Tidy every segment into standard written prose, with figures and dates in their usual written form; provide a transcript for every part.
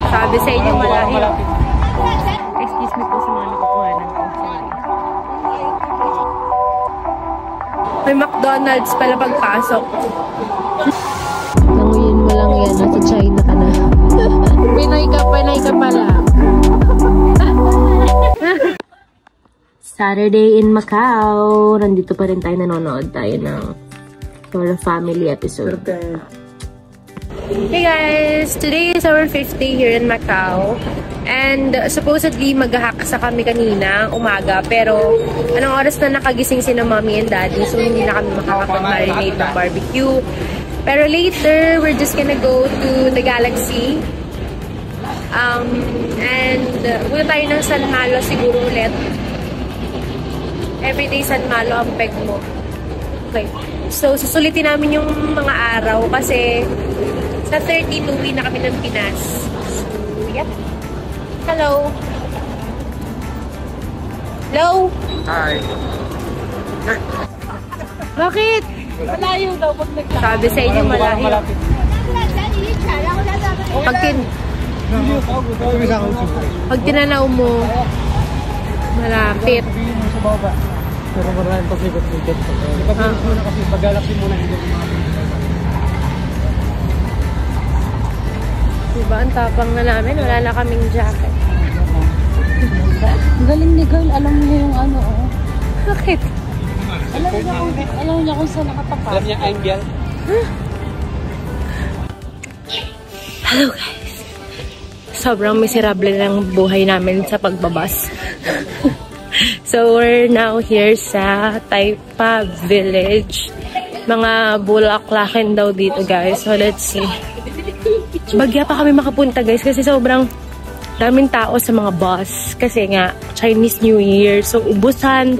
Sabi sa inyo, malayo. Excuse me po sa mga nakukuhanan ko. May McDonald's pala pagpasok. Nanguyin mo lang yan. Nasa China ka na. Pinay ka pala. Saturday in Macau. Nandito pa rin tayo, nanonood tayo ng Sora Family episode. Hey guys! Today is our 5th day here in Macau. And supposedly mag-haksa kami kanina, umaga. Pero anong oras na nakagising si mommy and daddy, so hindi na kami makakapag-marinate ng barbecue. Pero later, we're just gonna go to the Galaxy. And punta tayo ng San Malo siguro ulit. Everyday San Malo ang peg mo. Okay. So, susulitin namin yung mga araw kasi sa 13, uwi na kami ng Pinas. So, yeah. Hello. Hello? Hi. Bakit? Malayo daw pag nagkakaroon. Sabi sa inyo, malayo. Pag tinanaw mo, malapit. Pero maraming pasigot-sigot. Pag-bilis muna kasi, pag-galaxy muna. Diba, ang tapang na namin. Wala na kaming jacket. Galing ni girl, alam niya yung ano, oh. Bakit? Alam niya kung saan nakatapat. Alam niya angle. Hello guys! Sobrang miserable ng buhay namin sa pagbabas. So, we're now here sa Taipa Village. Mga bulaklakin daw dito, guys. So, let's see. Bagya pa kami makapunta, guys, kasi sobrang daming tao sa mga bus. Kasi nga, Chinese New Year. So, ubusan,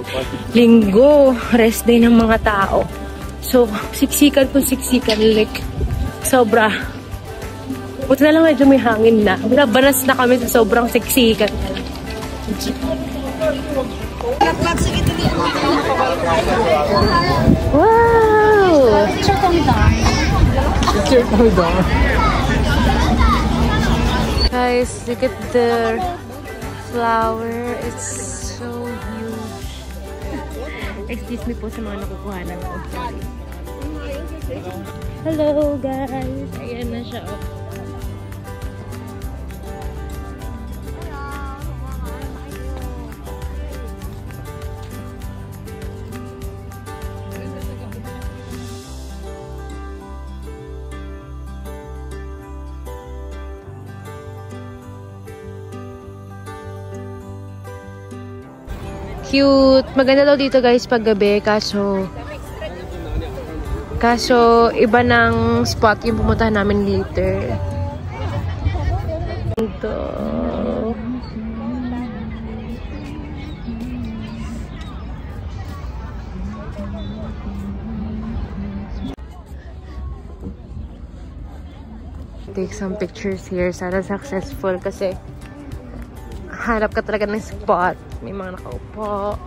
linggo, rest day ng mga tao. So, siksikan kung siksikan. Like, sobra. Buti na lang medyo may hangin na. Banas na kami sa sobrang siksikan. Wow! Guys, look at the flower. It's so huge. Excuse me po sa mga nakukuhanan ko. Hello guys! Ayan na siya. Cute. Maganda daw dito guys pag gabi. Kaso iba ng spot yung pumuntahan namin later. Ito. Take some pictures here. Sana successful kasi hanap ka talaga ng spot. May mga nakaupo.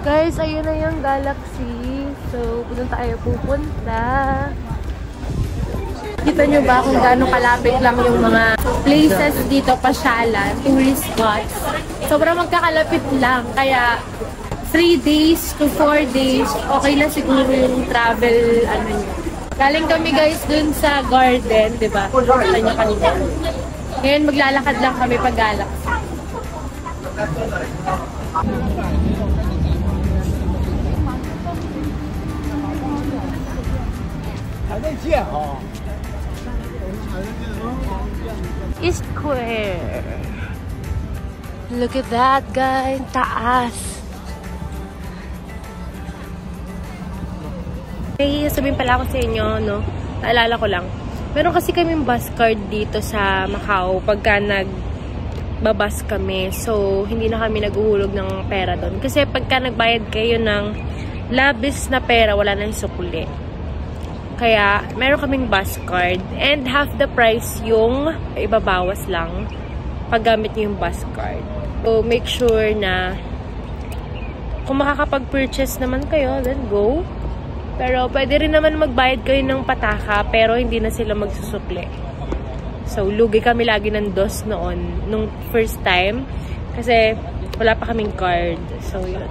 Guys, ayun na yung Galaxy. So, kung tayo pupunta. Kita nyo ba kung gaano kalapit lang yung mga places dito, pasyalan, tourist spots. Sobrang magkakalapit lang. Kaya, 3 days to 4 days, okay na siguro yung travel, ano nyo. Galing kami guys dun sa garden, di ba? Kita nyo kanina. Ngayon maglalakad lang kami pag Galaxy. Square. Look at that guys, taas. May sabihin pala ako sa inyo, no? Naalala ko lang. Meron kasi kaming bus card dito sa Macau pagka nagbabas kami. So, hindi na kami naguhulog ng pera doon. Kasi pagka nagbayad kayo ng labis na pera, wala na yung sukuli. Kaya, meron kaming bus card. And half the price yung ibabawas lang pag gamit nyo yung bus card. So, make sure na kung makakapag-purchase naman kayo, then go. Pero pwede rin naman magbayad kayo ng pataka, pero hindi na sila magsusukli. So, lugi kami lagi ng dos noon, nung first time. Kasi wala pa kaming card. So, yun.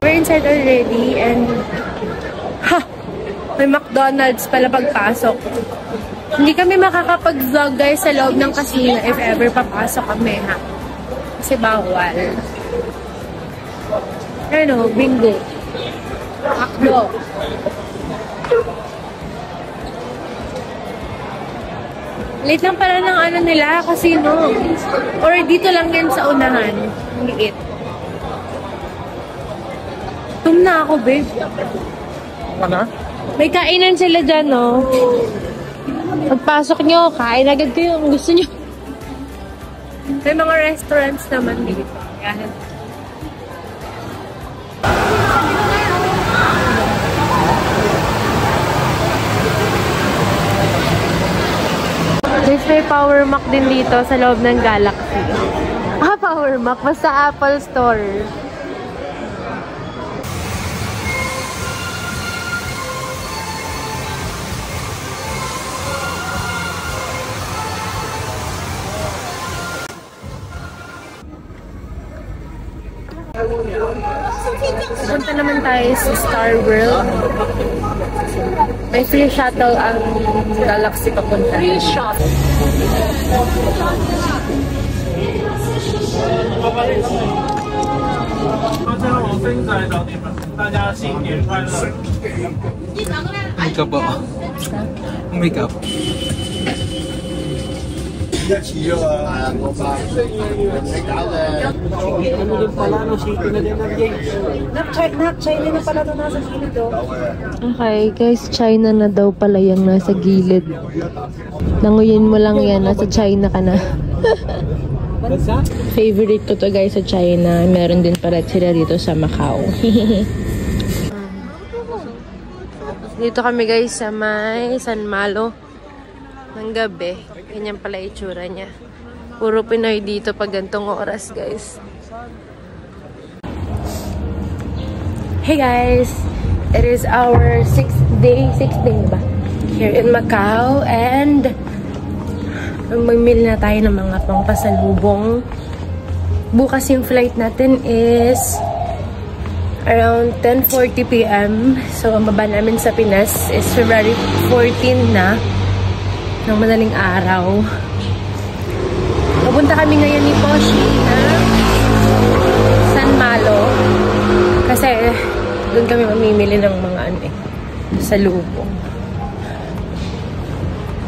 We're inside already and may McDonald's pala pagpasok. Hindi kami makakapag-vlog guys sa loob ng casino if ever papasok kami ha. Kasi bawal. Ano, bingo. Akdo. Late lang pala ng ano nila, casino. Or dito lang yan sa unahan. Liit. Tum na ako, babe. Ano? May kainan sila dyan, no? Pagpasok nyo, kain agad kayo kung gusto nyo. May mga restaurants naman dito. Yan. There's may Power Mac din dito sa loob ng Galaxy. Power Mac. Basta Apple Store. Punta naman tayo sa Star World. May free shuttle ang Galaxy papunta. Free shuttle. Makeup po. Makeup. Ano din pala, no? City na din ng games. China na pala doon nasa gilid, oh. Okay, guys, China na daw pala yung nasa gilid. Nanguyin mo lang yan, nasa China ka na. Favorite ko to guys sa China. Meron din pala sila dito sa Macau. Dito kami guys sa may San Malo. Ng gabi. Ganyan pala itsura niya. Puro Pinoy dito pag gantong oras, guys. Hey guys! It is our 6th day ba? Here in Macau. And magmili na tayo ng mga pangpasalubong. Bukas yung flight natin is around 10:40 p.m. So, ang baba namin sa Pinas is February 14 na. Ng madaling araw. Pupunta kami ngayon ni Poshi na San Malo. Kasi doon kami mamimili ng mga salubong.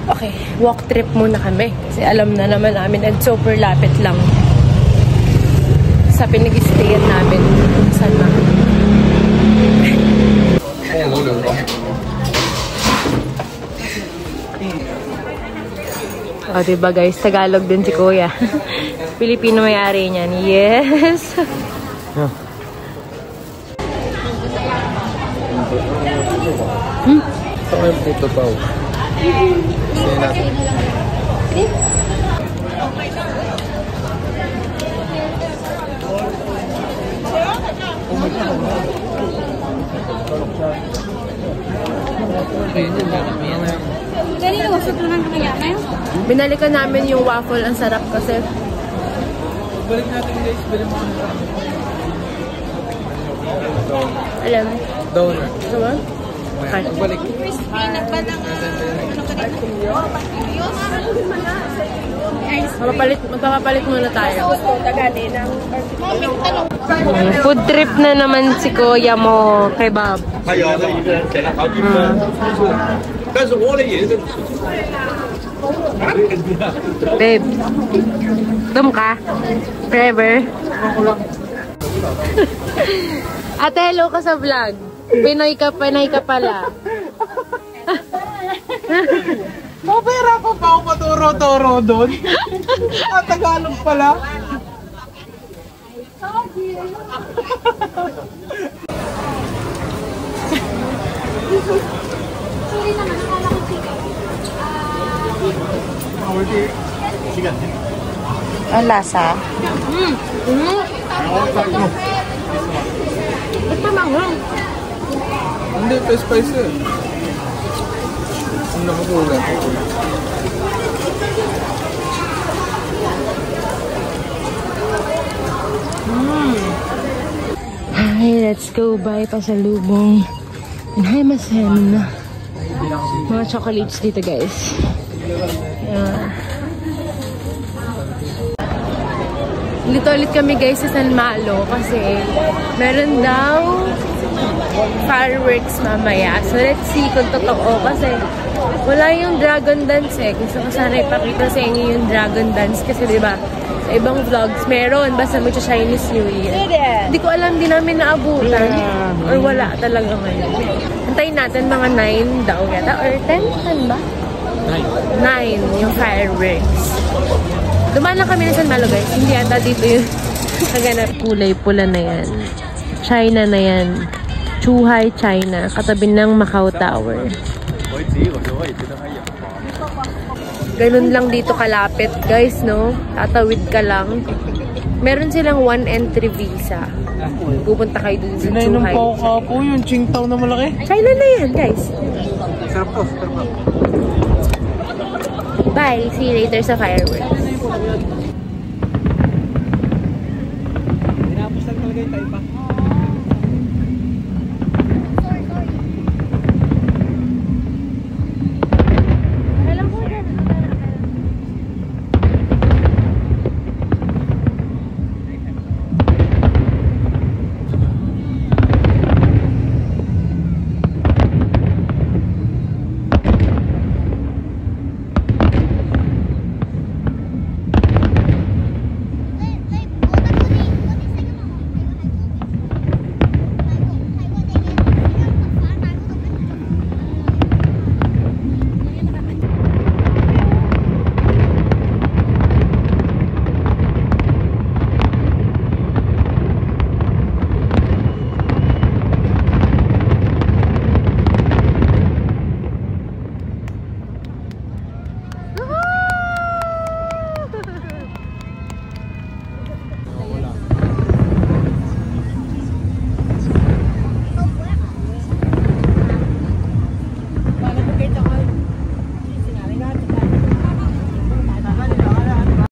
Okay, walk trip muna kami. Kasi alam na naman namin at super lapit lang sa pinag-stayan namin San Malo. O, diba guys? Tagalog din si Kuya. Pilipino may-ari niyan. Yes! Yeah. Ito yung puto pa. Sige natin. Binalikan namin yung waffle. Ang sarap kasi. Balik natin guys. Balik mo na. Alam. Donut. Diba? Okay. Balik. Magpapapalit muna tayo. Food trip na naman si Kuya mo kay Bob. Babe, dum ka? Forever? Ate, hello ka sa vlog. Pinoy ka pala. Mapera pa ba ako maturo-turo doon? Tagalog pala. Sorry naman, akala ko sigaw. Ang lasa? Ba't pamanghang? Hindi, pa spicy. Ang nakapula. Hi, let's go buy pasalubong. Hi, Masen. Mga chocolates dito, guys. Yeah. Dito ulit kami, guys, sa San Malo kasi meron daw fireworks mamaya. So, let's see kung totoo kasi wala yung dragon dance eh. Gusto ko sana ipakita sa inyo yung dragon dance kasi diba, sa ibang vlogs meron basta magsa-Chinese New Year. Hindi ko alam, di namin naabutan or wala talaga ngayon. Antayin natin mga 9 daw yata or 10? 10 ba? 9 yung fireworks. Dumaan lang kami na San Malo, guys. Hindi ata dito yung kaganap. Kulay pula na yan. China na yan. Zhuhai, China. Katabi ng Macau Tower. Ganun lang dito kalapit, guys, no? Tatawid ka lang. Meron silang 1 entry visa. Pupunta kayo dun sa Sinainom Zhuhai. pa ako kapo yung Qingdao na malaki. China na yan, guys. Sarap to, sarap to. Bye. See you later sa fireworks. Tinapos lang talaga yung Taipa.